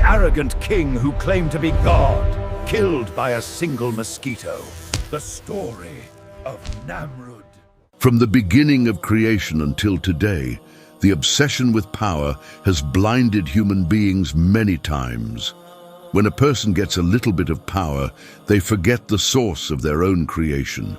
the arrogant king who claimed to be God, killed by a single mosquito. The story of Namrud. From the beginning of creation until today, the obsession with power has blinded human beings many times. When a person gets a little bit of power, they forget the source of their own creation.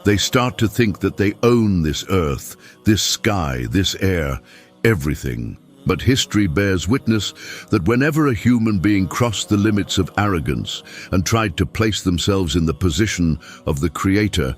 They start to think that they own this earth, this sky, this air, everything. But history bears witness that whenever a human being crossed the limits of arrogance and tried to place themselves in the position of the Creator,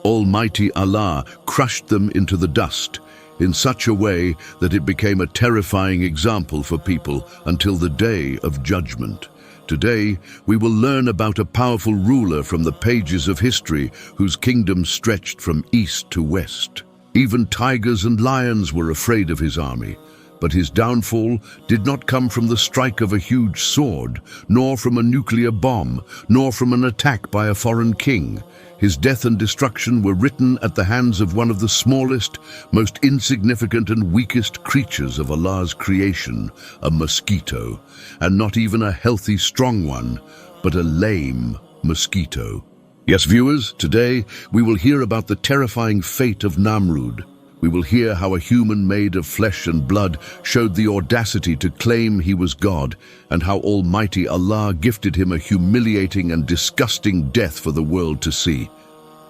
Almighty Allah crushed them into the dust in such a way that it became a terrifying example for people until the day of judgment. Today, we will learn about a powerful ruler from the pages of history whose kingdom stretched from east to west. Even tigers and lions were afraid of his army. But his downfall did not come from the strike of a huge sword, nor from a nuclear bomb, nor from an attack by a foreign king. His death and destruction were written at the hands of one of the smallest, most insignificant and weakest creatures of Allah's creation, a mosquito, and not even a healthy, strong one, but a lame mosquito. Yes, viewers, today we will hear about the terrifying fate of Namrud. We will hear how a human made of flesh and blood showed the audacity to claim he was God, and how Almighty Allah gifted him a humiliating and disgusting death for the world to see.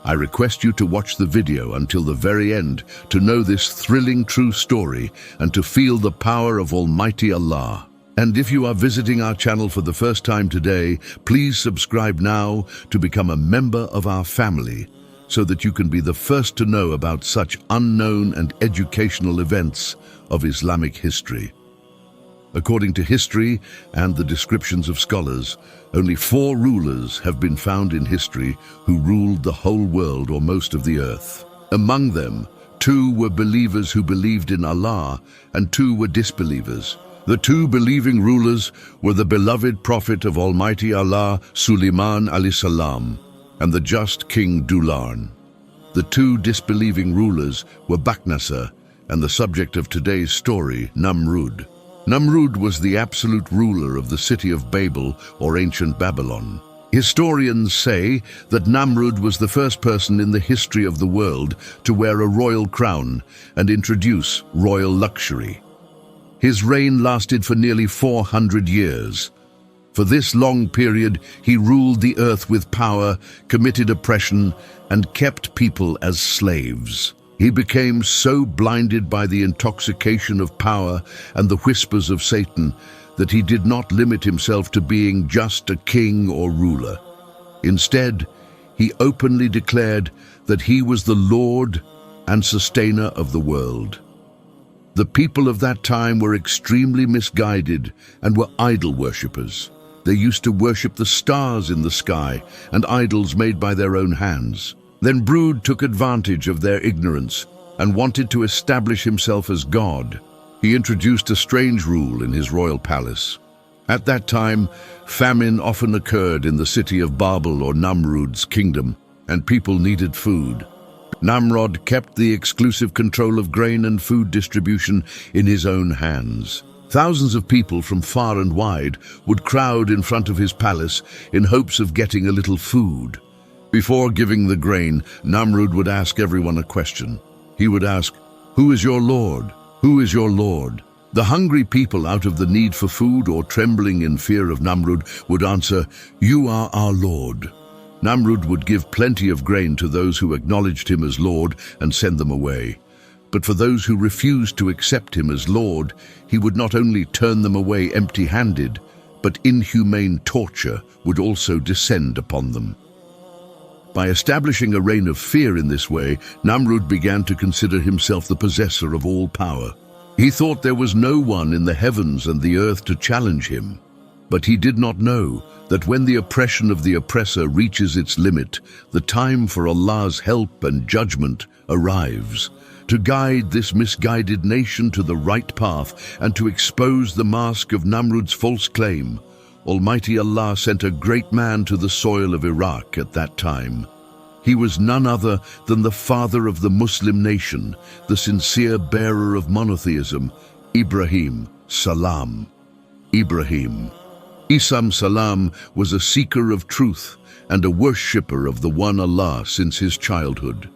I request you to watch the video until the very end to know this thrilling true story and to feel the power of Almighty Allah. And if you are visiting our channel for the first time today, please subscribe now to become a member of our family, so that you can be the first to know about such unknown and educational events of Islamic history. According to history and the descriptions of scholars, only 4 rulers have been found in history who ruled the whole world or most of the earth. Among them, 2 were believers who believed in Allah, and 2 were disbelievers. The 2 believing rulers were the beloved prophet of Almighty Allah, Sulaiman alayhi salam, and the just King Dularn. The 2 disbelieving rulers were Bakhnassar and the subject of today's story, Namrud. Namrud was the absolute ruler of the city of Babel, or ancient Babylon. Historians say that Namrud was the first person in the history of the world to wear a royal crown and introduce royal luxury. His reign lasted for nearly 400 years. For this long period, he ruled the earth with power, committed oppression, and kept people as slaves. He became so blinded by the intoxication of power and the whispers of Satan that he did not limit himself to being just a king or ruler. Instead, he openly declared that he was the Lord and sustainer of the world. The people of that time were extremely misguided and were idol worshippers. They used to worship the stars in the sky and idols made by their own hands. Then Namrud took advantage of their ignorance and wanted to establish himself as God. He introduced a strange rule in his royal palace. At that time, famine often occurred in the city of Babel or Namrud's kingdom, and people needed food. Namrud kept the exclusive control of grain and food distribution in his own hands. Thousands of people from far and wide would crowd in front of his palace in hopes of getting a little food. Before giving the grain, Namrud would ask everyone a question. He would ask, "Who is your Lord? Who is your Lord?" The hungry people, out of the need for food or trembling in fear of Namrud, would answer, "You are our Lord." Namrud would give plenty of grain to those who acknowledged him as Lord and send them away. But for those who refused to accept him as Lord, he would not only turn them away empty-handed, but inhumane torture would also descend upon them. By establishing a reign of fear in this way, Namrud began to consider himself the possessor of all power. He thought there was no one in the heavens and the earth to challenge him. But he did not know that when the oppression of the oppressor reaches its limit, the time for Allah's help and judgment arrives. To guide this misguided nation to the right path and to expose the mask of Namrud's false claim, Almighty Allah sent a great man to the soil of Iraq at that time. He was none other than the father of the Muslim nation, the sincere bearer of monotheism, Ibrahim, Salam. Ibrahim. Isam Salam was a seeker of truth and a worshipper of the one Allah since his childhood.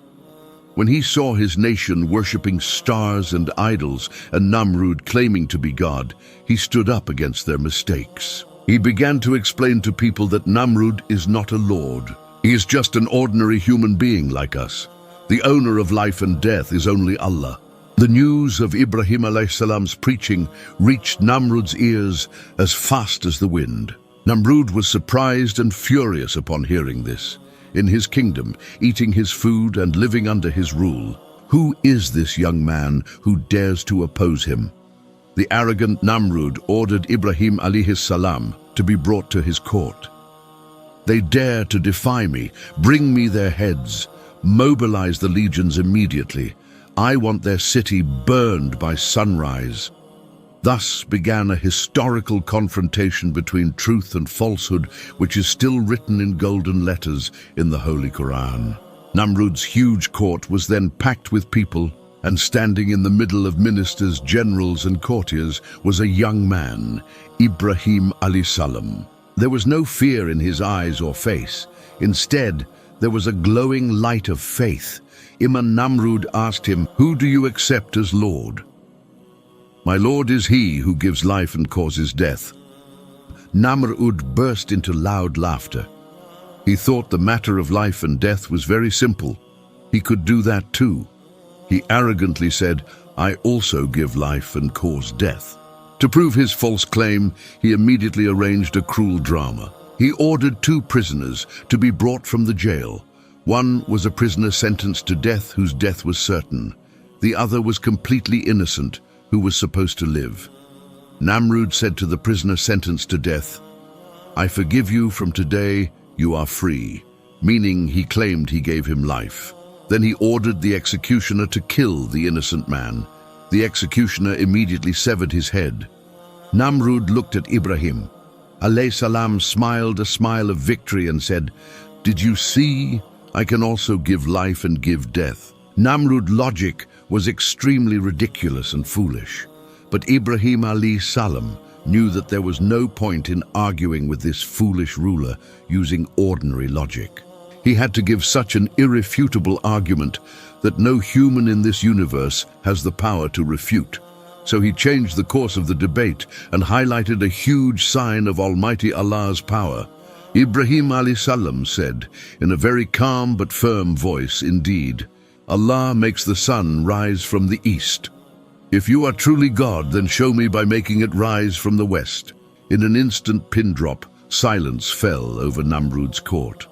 When he saw his nation worshipping stars and idols and Namrud claiming to be God, he stood up against their mistakes. He began to explain to people that Namrud is not a lord. He is just an ordinary human being like us. The owner of life and death is only Allah. The news of Ibrahim alayhis salam's preaching reached Namrud's ears as fast as the wind. Namrud was surprised and furious upon hearing this. In his kingdom, eating his food and living under his rule, who is this young man who dares to oppose him? The arrogant Namrud ordered Ibrahim alayhis salam to be brought to his court. They dare to defy me. Bring me their heads. Mobilize the legions immediately. I want their city burned by sunrise. Thus began a historical confrontation between truth and falsehood, which is still written in golden letters in the Holy Quran. Namrud's huge court was then packed with people, and standing in the middle of ministers, generals, and courtiers was a young man, Ibrahim alayhis salam. There was no fear in his eyes or face. Instead, there was a glowing light of faith. Iman Namrud asked him, "Who do you accept as Lord?" "My Lord is he who gives life and causes death." Namrud burst into loud laughter. He thought the matter of life and death was very simple. He could do that too. He arrogantly said, "I also give life and cause death." To prove his false claim, he immediately arranged a cruel drama. He ordered 2 prisoners to be brought from the jail. One was a prisoner sentenced to death whose death was certain. The other was completely innocent, who was supposed to live. Namrud said to the prisoner sentenced to death, "I forgive you, from today you are free," meaning he claimed he gave him life. Then he ordered the executioner to kill the innocent man. The executioner immediately severed his head. Namrud looked at Ibrahim alayhis salam, smiled a smile of victory and said, "Did you see? I can also give life and give death." Namrud's logic was extremely ridiculous and foolish. But Ibrahim alayhis salam knew that there was no point in arguing with this foolish ruler using ordinary logic. He had to give such an irrefutable argument that no human in this universe has the power to refute. So he changed the course of the debate and highlighted a huge sign of Almighty Allah's power. Ibrahim alayhis salam said, in a very calm but firm voice, "Indeed, Allah makes the sun rise from the east. If you are truly God, then show me by making it rise from the west." In an instant pin drop, silence fell over Namrud's court.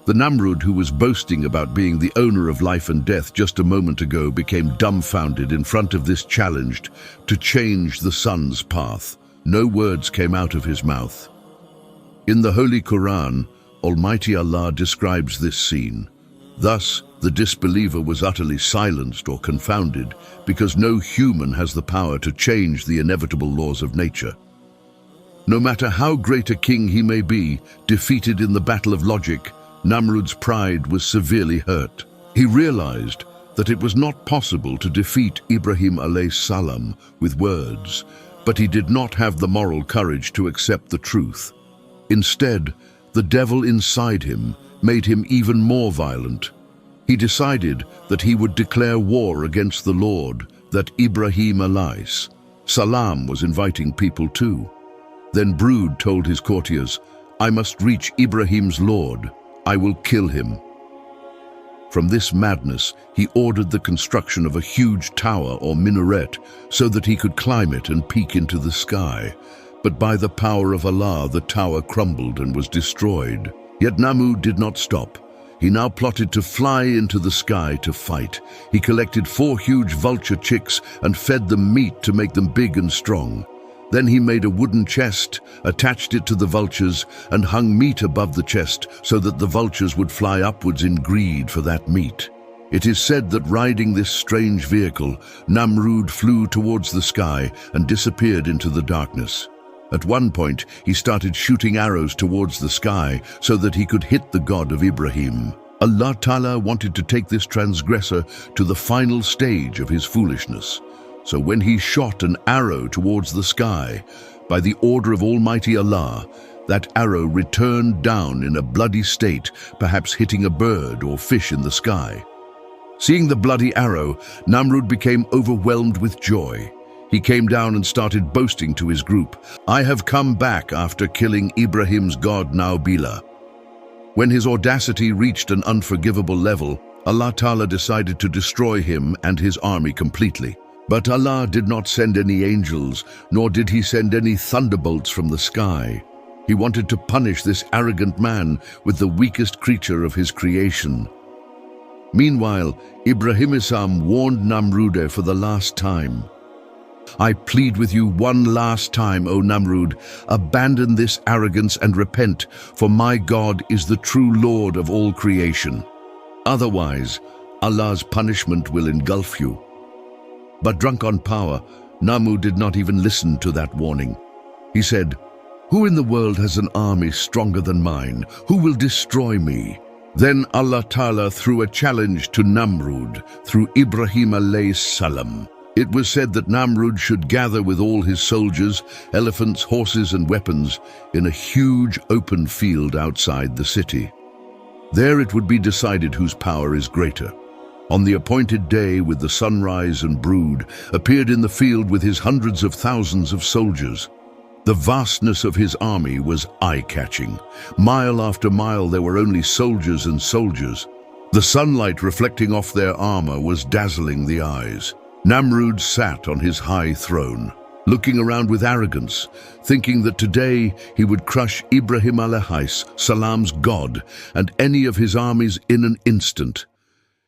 The Namrud who was boasting about being the owner of life and death just a moment ago became dumbfounded in front of this challenge to change the sun's path. No words came out of his mouth. In the Holy Quran, Almighty Allah describes this scene. Thus, the disbeliever was utterly silenced or confounded because no human has the power to change the inevitable laws of nature. No matter how great a king he may be, defeated in the battle of logic, Namrud's pride was severely hurt. He realized that it was not possible to defeat Ibrahim alayhis salam with words, but he did not have the moral courage to accept the truth. Instead, the devil inside him made him even more violent. He decided that he would declare war against the Lord, that Ibrahim alayhis salam was inviting people to. Then Brood told his courtiers, "I must reach Ibrahim's Lord. I will kill him." From this madness, he ordered the construction of a huge tower or minaret so that he could climb it and peek into the sky. But by the power of Allah, the tower crumbled and was destroyed. Yet Namrud did not stop. He now plotted to fly into the sky to fight. He collected 4 huge vulture chicks and fed them meat to make them big and strong. Then he made a wooden chest, attached it to the vultures, and hung meat above the chest so that the vultures would fly upwards in greed for that meat. It is said that riding this strange vehicle, Namrud flew towards the sky and disappeared into the darkness. At one point, he started shooting arrows towards the sky so that he could hit the God of Ibrahim. Allah Ta'ala wanted to take this transgressor to the final stage of his foolishness. So when he shot an arrow towards the sky, By the order of Almighty Allah, that arrow returned down in a bloody state, perhaps hitting a bird or fish in the sky. Seeing the bloody arrow, Namrud became overwhelmed with joy. He came down and started boasting to his group, "I have come back after killing Ibrahim's god Naubila." When his audacity reached an unforgivable level, Allah Ta'ala decided to destroy him and his army completely. But Allah did not send any angels, nor did he send any thunderbolts from the sky. He wanted to punish this arrogant man with the weakest creature of his creation. Meanwhile, Ibrahim warned Namrud for the last time. "I plead with you one last time, O Namrud, abandon this arrogance and repent, for my God is the true Lord of all creation. Otherwise, Allah's punishment will engulf you." But drunk on power, Namrud did not even listen to that warning. He said, "Who in the world has an army stronger than mine? Who will destroy me?" Then Allah Ta'ala threw a challenge to Namrud through Ibrahim alayhis salam. It was said that Namrud should gather with all his soldiers, elephants, horses and weapons in a huge open field outside the city. There it would be decided whose power is greater. On the appointed day, with the sunrise and brood, appeared in the field with his hundreds of thousands of soldiers. The vastness of his army was eye-catching. Mile after mile there were only soldiers and soldiers. The sunlight reflecting off their armor was dazzling the eyes. Namrud sat on his high throne, looking around with arrogance, thinking that today he would crush Ibrahim alayhis salam's god and any of his armies in an instant.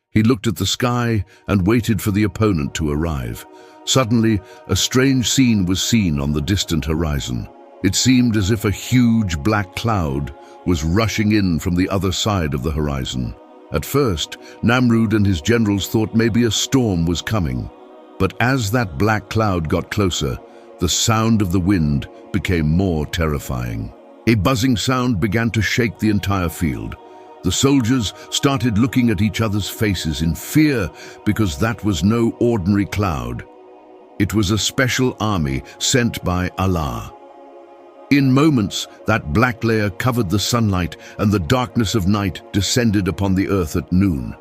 He looked at the sky and waited for the opponent to arrive. Suddenly, a strange scene was seen on the distant horizon. It seemed as if a huge black cloud was rushing in from the other side of the horizon. At first, Namrud and his generals thought maybe a storm was coming. But as that black cloud got closer, the sound of the wind became more terrifying. A buzzing sound began to shake the entire field. The soldiers started looking at each other's faces in fear because that was no ordinary cloud. It was a special army sent by Allah. In moments, that black layer covered the sunlight and the darkness of night descended upon the earth at noon.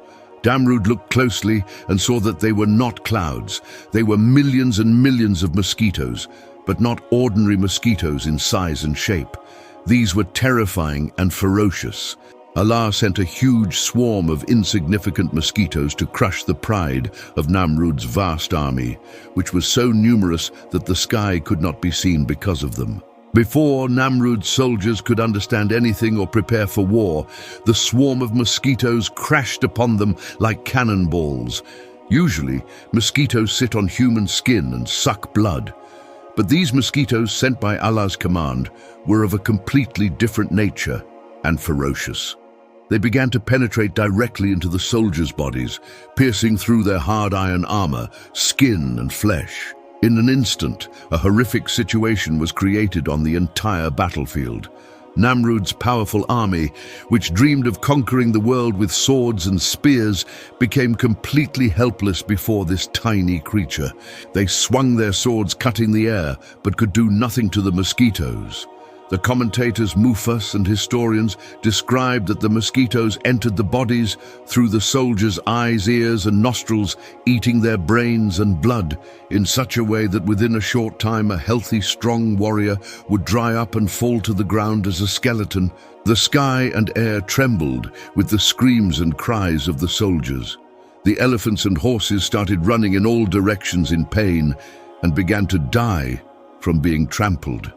Namrud looked closely and saw that they were not clouds. They were millions and millions of mosquitoes, but not ordinary mosquitoes in size and shape. These were terrifying and ferocious. Allah sent a huge swarm of insignificant mosquitoes to crush the pride of Namrud's vast army, which was so numerous that the sky could not be seen because of them. Before Namrud's soldiers could understand anything or prepare for war, the swarm of mosquitoes crashed upon them like cannonballs. Usually, mosquitoes sit on human skin and suck blood. But these mosquitoes sent by Allah's command were of a completely different nature and ferocious. They began to penetrate directly into the soldiers' bodies, piercing through their hard iron armor, skin and flesh. In an instant, a horrific situation was created on the entire battlefield. Namrud's powerful army, which dreamed of conquering the world with swords and spears, became completely helpless before this tiny creature. They swung their swords cutting the air, but could do nothing to the mosquitoes. The commentators Mufas and historians described that the mosquitoes entered the bodies through the soldiers' eyes, ears and nostrils, eating their brains and blood in such a way that within a short time a healthy, strong warrior would dry up and fall to the ground as a skeleton. The sky and air trembled with the screams and cries of the soldiers. The elephants and horses started running in all directions in pain and began to die from being trampled.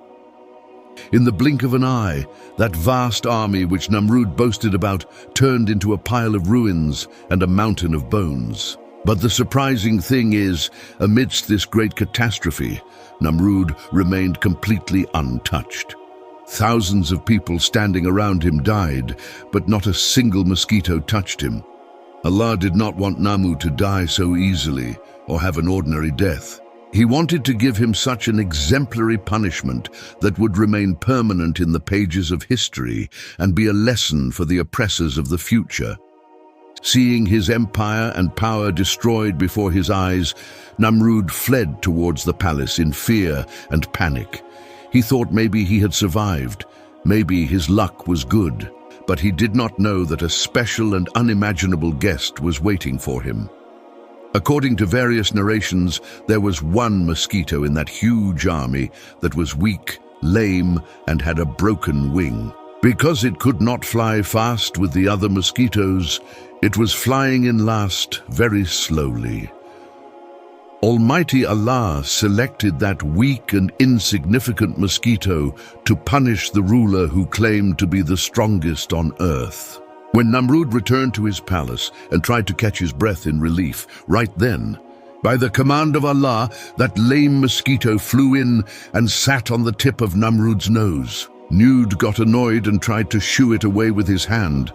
In the blink of an eye, that vast army which Namrud boasted about turned into a pile of ruins and a mountain of bones. But the surprising thing is, amidst this great catastrophe, Namrud remained completely untouched. Thousands of people standing around him died, but not a single mosquito touched him. Allah did not want Namrud to die so easily or have an ordinary death. He wanted to give him such an exemplary punishment that would remain permanent in the pages of history and be a lesson for the oppressors of the future. Seeing his empire and power destroyed before his eyes, Namrud fled towards the palace in fear and panic. He thought maybe he had survived, maybe his luck was good, but he did not know that a special and unimaginable guest was waiting for him. According to various narrations, there was one mosquito in that huge army that was weak, lame, and had a broken wing. Because it could not fly fast with the other mosquitoes, it was flying in last very slowly. Almighty Allah selected that weak and insignificant mosquito to punish the ruler who claimed to be the strongest on earth. When Namrud returned to his palace and tried to catch his breath in relief, right then, by the command of Allah, that lame mosquito flew in and sat on the tip of Namrud's nose. Namrud got annoyed and tried to shoo it away with his hand,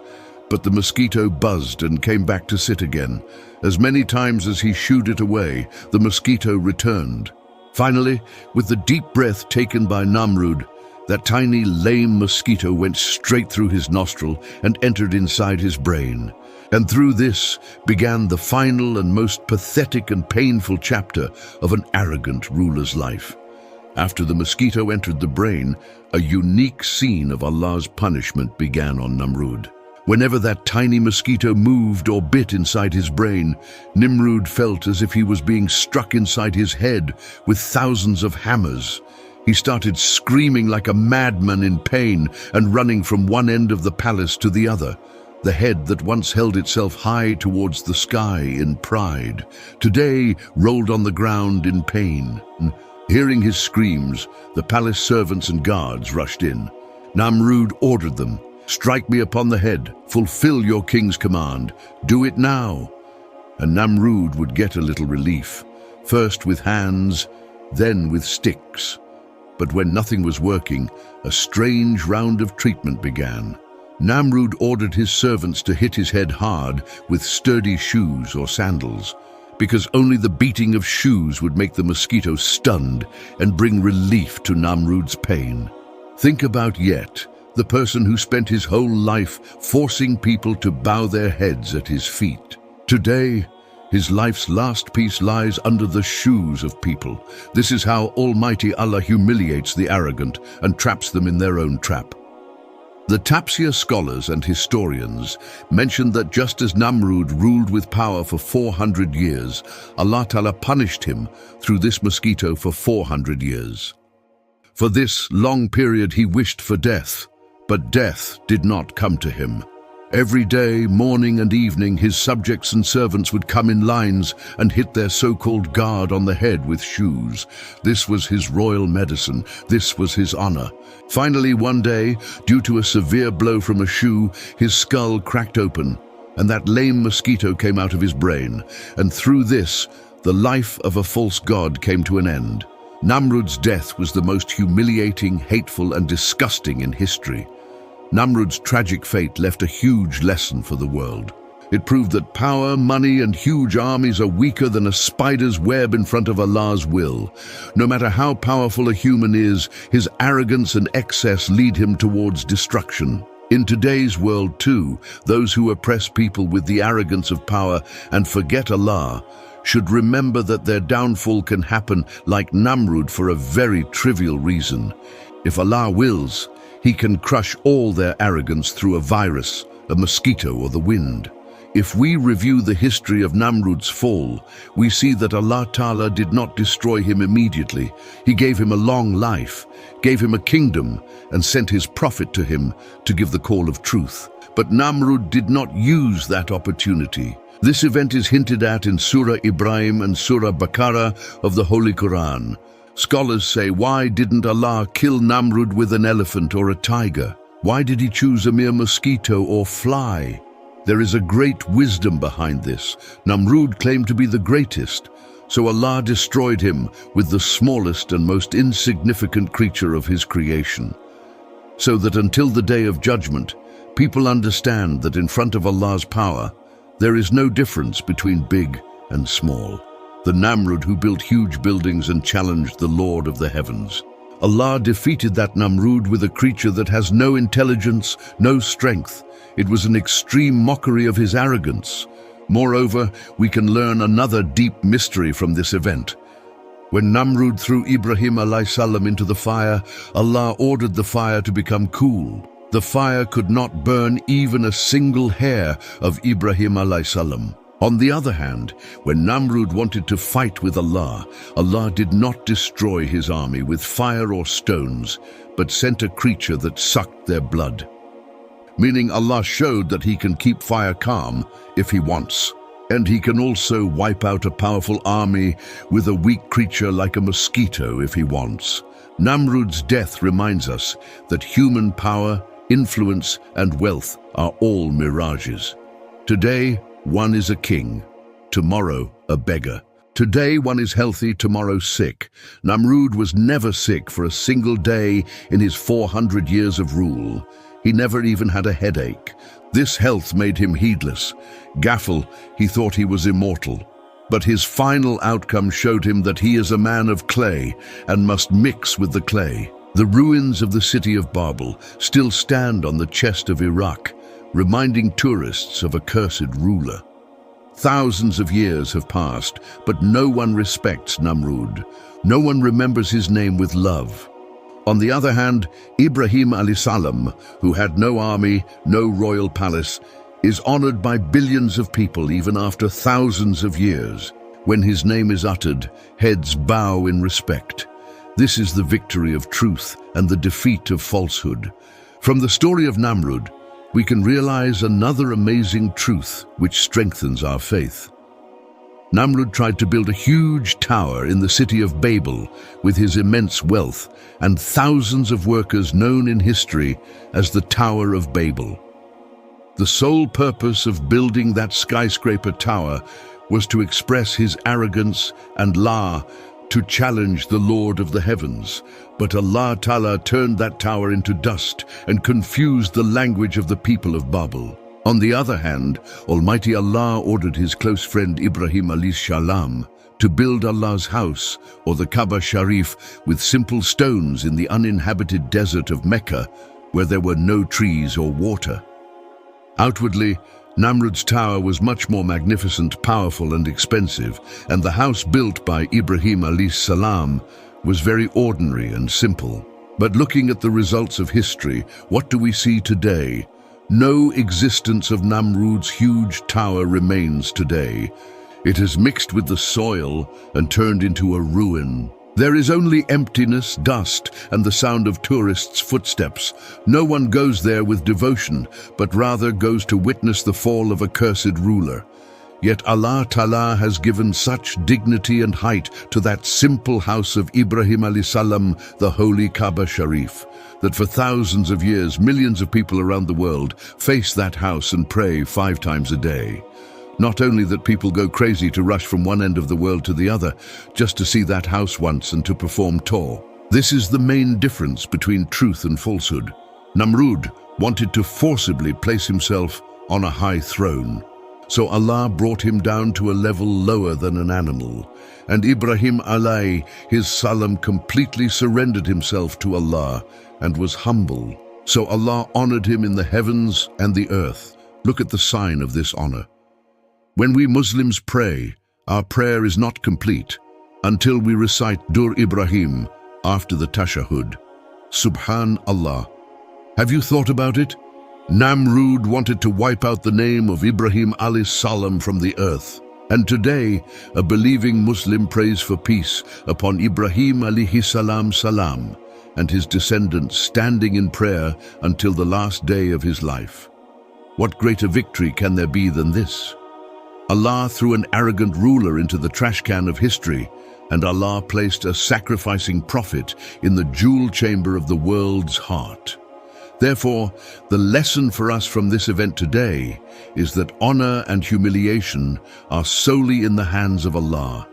but the mosquito buzzed and came back to sit again. As many times as he shooed it away, the mosquito returned. Finally, with the deep breath taken by Namrud, that tiny lame mosquito went straight through his nostril and entered inside his brain. And through this began the final and most pathetic and painful chapter of an arrogant ruler's life. After the mosquito entered the brain, a unique scene of Allah's punishment began on Namrud. Whenever that tiny mosquito moved or bit inside his brain, Namrud felt as if he was being struck inside his head with thousands of hammers. He started screaming like a madman in pain and running from one end of the palace to the other. The head that once held itself high towards the sky in pride, today rolled on the ground in pain. Hearing his screams, the palace servants and guards rushed in. Namrud ordered them, "Strike me upon the head, fulfill your king's command, do it now." And Namrud would get a little relief, first with hands, then with sticks. But when nothing was working, a strange round of treatment began. Namrud ordered his servants to hit his head hard with sturdy shoes or sandals, because only the beating of shoes would make the mosquito stunned and bring relief to Namrud's pain. Think about Yet, the person who spent his whole life forcing people to bow their heads at his feet. Today, his life's last piece lies under the shoes of people. This is how Almighty Allah humiliates the arrogant and traps them in their own trap. The tafsir scholars and historians mention that just as Namrud ruled with power for 400 years, Allah Ta'ala punished him through this mosquito for 400 years. For this long period he wished for death, but death did not come to him. Every day, morning and evening, his subjects and servants would come in lines and hit their so-called guard on the head with shoes. This was his royal medicine. This was his honor. Finally, one day, due to a severe blow from a shoe, his skull cracked open, and that lame mosquito came out of his brain. And through this, the life of a false god came to an end. Namrud's death was the most humiliating, hateful, and disgusting in history. Namrud's tragic fate left a huge lesson for the world. It proved that power, money, and huge armies are weaker than a spider's web in front of Allah's will. No matter how powerful a human is, his arrogance and excess lead him towards destruction. In today's world too, those who oppress people with the arrogance of power and forget Allah should remember that their downfall can happen like Namrud for a very trivial reason. If Allah wills, He can crush all their arrogance through a virus, a mosquito, or the wind. If we review the history of Namrud's fall, we see that Allah Ta'ala did not destroy him immediately. He gave him a long life, gave him a kingdom, and sent his prophet to him to give the call of truth. But Namrud did not use that opportunity. This event is hinted at in Surah Ibrahim and Surah Baqarah of the Holy Quran. Scholars say, why didn't Allah kill Namrud with an elephant or a tiger? Why did he choose a mere mosquito or fly? There is a great wisdom behind this. Namrud claimed to be the greatest, so Allah destroyed him with the smallest and most insignificant creature of His creation. So that until the Day of Judgment, people understand that in front of Allah's power, there is no difference between big and small. The Namrud who built huge buildings and challenged the Lord of the heavens. Allah defeated that Namrud with a creature that has no intelligence, no strength. It was an extreme mockery of his arrogance. Moreover, we can learn another deep mystery from this event. When Namrud threw Ibrahim alayhi salam into the fire, Allah ordered the fire to become cool. The fire could not burn even a single hair of Ibrahim alayhi salam. On the other hand, when Namrud wanted to fight with Allah, Allah did not destroy his army with fire or stones, but sent a creature that sucked their blood. Meaning Allah showed that he can keep fire calm if he wants. And he can also wipe out a powerful army with a weak creature like a mosquito if he wants. Namrud's death reminds us that human power, influence, and wealth are all mirages. Today, one is a king. Tomorrow, a beggar. Today, one is healthy, tomorrow sick. Namrud was never sick for a single day in his 400 years of rule. He never even had a headache. This health made him heedless. Gaffel, he thought he was immortal. But his final outcome showed him that he is a man of clay and must mix with the clay. The ruins of the city of Babel still stand on the chest of Iraq, reminding tourists of a cursed ruler. Thousands of years have passed, but no one respects Namrud. No one remembers his name with love. On the other hand, Ibrahim alayhi salam, who had no army, no royal palace, is honored by billions of people even after thousands of years. When his name is uttered, heads bow in respect. This is the victory of truth and the defeat of falsehood. From the story of Namrud, we can realize another amazing truth which strengthens our faith. Namrud tried to build a huge tower in the city of Babel with his immense wealth and thousands of workers known in history as the Tower of Babel. The sole purpose of building that skyscraper tower was to express his arrogance and to challenge the Lord of the heavens. But Allah Ta'ala turned that tower into dust and confused the language of the people of Babel. On the other hand, Almighty Allah ordered his close friend Ibrahim alayhi salam to build Allah's house, or the Kaaba Sharif, with simple stones in the uninhabited desert of Mecca, where there were no trees or water. Outwardly, Namrud's tower was much more magnificent, powerful, and expensive, and the house built by Ibrahim alayhi salam was very ordinary and simple. But looking at the results of history, what do we see today? No existence of Namrud's huge tower remains today. It has mixed with the soil and turned into a ruin. There is only emptiness, dust, and the sound of tourists' footsteps. No one goes there with devotion, but rather goes to witness the fall of a cursed ruler. Yet Allah Ta'ala has given such dignity and height to that simple house of Ibrahim alayhi salam, the holy Kaaba Sharif, that for thousands of years, millions of people around the world face that house and pray 5 times a day. Not only that people go crazy to rush from one end of the world to the other, just to see that house once and to perform Tor. This is the main difference between truth and falsehood. Namrud wanted to forcibly place himself on a high throne. So Allah brought him down to a level lower than an animal. And Ibrahim alayhi his salam completely surrendered himself to Allah and was humble. So Allah honored him in the heavens and the earth. Look at the sign of this honor. When we Muslims pray, our prayer is not complete until we recite Dur Ibrahim after the Tashahhud. Subhan Allah. Have you thought about it? Namrud wanted to wipe out the name of Ibrahim alayhi salam from the earth. And today, a believing Muslim prays for peace upon Ibrahim alayhi salam and his descendants, standing in prayer until the last day of his life. What greater victory can there be than this? Allah threw an arrogant ruler into the trash can of history, and Allah placed a sacrificing prophet in the jewel chamber of the world's heart. Therefore, the lesson for us from this event today is that honor and humiliation are solely in the hands of Allah.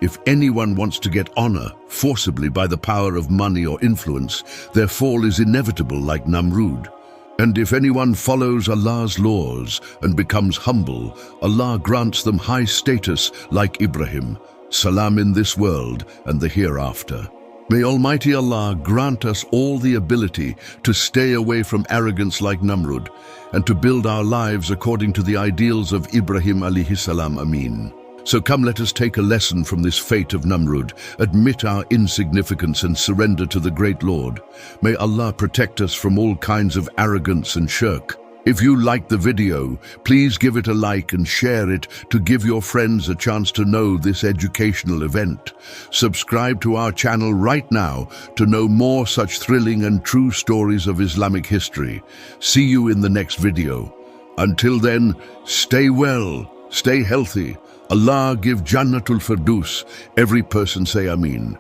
If anyone wants to get honor forcibly by the power of money or influence, their fall is inevitable like Namrud. And if anyone follows Allah's laws and becomes humble, Allah grants them high status like Ibrahim, salam in this world and the hereafter. May Almighty Allah grant us all the ability to stay away from arrogance like Namrud and to build our lives according to the ideals of Ibrahim alayhi salam. Ameen. So come, let us take a lesson from this fate of Namrud, admit our insignificance and surrender to the great Lord. May Allah protect us from all kinds of arrogance and shirk. If you liked the video, please give it a like and share it to give your friends a chance to know this educational event. Subscribe to our channel right now to know more such thrilling and true stories of Islamic history. See you in the next video. Until then, stay well, stay healthy. Allah give Jannatul Firdaus. Every person say Amin.